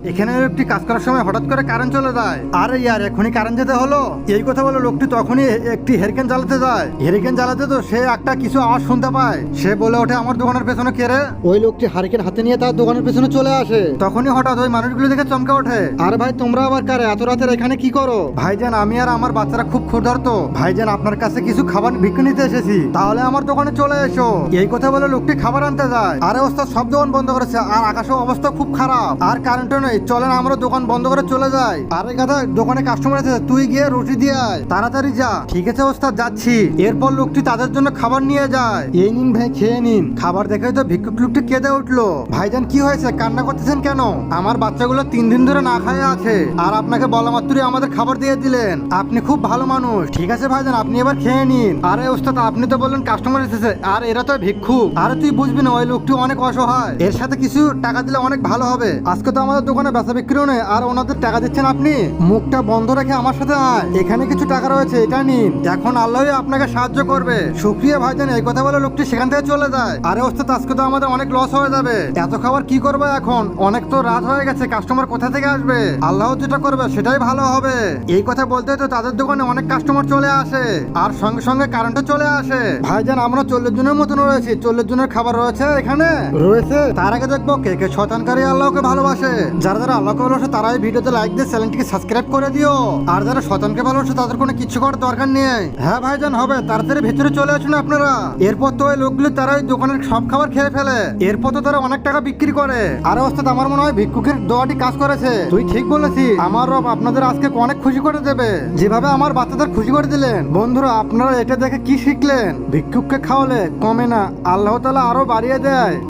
এখানে একটি কাজ করার সময় হঠাৎ করে কারেন্ট চলে যায়। আরে ইয়ার এখনই কারেন্ট যেতে হলো। এই কথা বলে লোকটি তখনই একটি হেরিকেন জ্বালাতে যায়। হেরিকেন জ্বালাতে তো সে একটা কিছু আওয়াজ শুনতে পায়। সে বলে ওঠে, আমার দোকানের পেছনে কে রে? ওই লোকটি হারিকেন হাতে নিয়ে তার দোকানের পেছনে চলে আসে। তখনই হঠাৎ ওই মানুষগুলো দেখে চমকে ওঠে। আর ভাই তোমরা আবার কারে এত রাতের এখানে কি করো? ভাইজান আমি আর আমার বাচ্চারা খুব ক্ষুধার্ত। ভাইজান আপনার কাছে কিছু খাবার ভিক্ষা নিতে এসেছি, তাহলে আমার দোকানে চলে এসো। এই কথা বলে লোকটি খাবার আনতে যায়। আরে ওস্তাদ সব দোকান বন্ধ করেছে, আর আকাশের অবস্থা খুব খারাপ, আর কারেন্টও নেই। চলেন আমরা দোকান বন্ধ করে চলে যাই। আরে গাধা, দোকানে কাস্টমার আছে, তুই গিয়ে রুটি দিয়ে আয়, তাড়াতাড়ি যা। ঠিক আছে ওস্তাদ, যাচ্ছি। এরপর লোকটি তাদের জন্য খাবার নিয়ে যায়। এই নিন ভাই, খেয়ে নিন। খাবার দেখে তো ভিক্ষুক লোকটি কেঁদে উঠলো। ভাইজান কি হয়েছে, কান্না করতেছেন কেন? আমার বাচ্চাগুলো 3 দিন ধরে না খায় আছে, আর আপনাকে বলা মাত্রই আমাদের খাবার দিয়ে দিলেন। আপনি খুব ভালো মানুষ। ঠিক আছে ভাইজান, আপনি এবার খেয়ে নিন। আরে ওস্তাদ, আপনি তো বললেন কাস্টমার এসেছে, আর এরা তো ভিক্ষুক। আরে তুই বুঝবি না, ওই লোকটি অনেক অসহায়, এর সাথে কিছু টাকা দিলে অনেক ভালো হবে। আজকে তো আমাদের দোকানে বেচা বিক্রিও নেই, আর ওনাদের টাকা দিচ্ছেন আপনি। মুখটা বন্ধ রেখে আমার সাথে আয়, এখানে কিছু টাকা রয়েছে, এটা নিন। এখন আল্লাহই আপনাকে সাহায্য করবে। শুকরিয়া ভাইজান। এই কথা বলে লোকটি সেখান থেকে চলে যায়। আরে ওস্তাদ, আজকে তো আমাদের অনেক লস হয়ে যাবে। এত খাবার কি করবো এখন? অনেক তো রাত হয়ে গেছে, কাস্টমার কোথা থেকে আসবে? আল্লাহ যেটা করবে সেটাই ভালো হবে। এই কথা বলতে তো তাদের দোকানে অনেক কাস্টমার চলে আসে, আর সঙ্গে সঙ্গে কারেন্টও চলে আসে। ভাইজান আমরা 40 জনের মতন রয়েছি, 40 জনের খাবার রয়েছে এখানে রয়েছে। তার আগে দেখবো কে কে শয়তানকারী আল্লাহকে ভালোবাসে। যারা যারা আল্লাহকে ভালোবাসে তারা এই ভিডিওতে লাইক দিয়ে চ্যানেলটিকে সাবস্ক্রাইব করে দিও। আর যারা শয়তানকে ভালোবাসে তাদের কোনো কিছু করার দরকার নেই। হ্যাঁ ভাইজান হবে, তাড়াতাড়ি ভেতরে চলে আসুন আপনারা। এরপর তো ওই লোকগুলো তারা ওই দোকানের সব খাবার খেয়ে ফেলে। এরপর তো তারা অনেক টাকা বিক্রি করে। আরে ওস্তাদ, আমার মনে হয় ভিক্ষুকের দোয়াটি কাজ করেছে। তুই ঠিক বলেছিস, আমার রব আপনাদের আজকে অনেক খুশি করে দেবে, যেভাবে আমার বাচ্চাদের খুশি করে দিলেন। বন্ধুরা আপনারা এটা দেখে কি শিখলেন? ভিক্ষুককে খাওয়ালে কমে না, আল্লাহ তাআলা আরো বাড়িয়ে দেয়।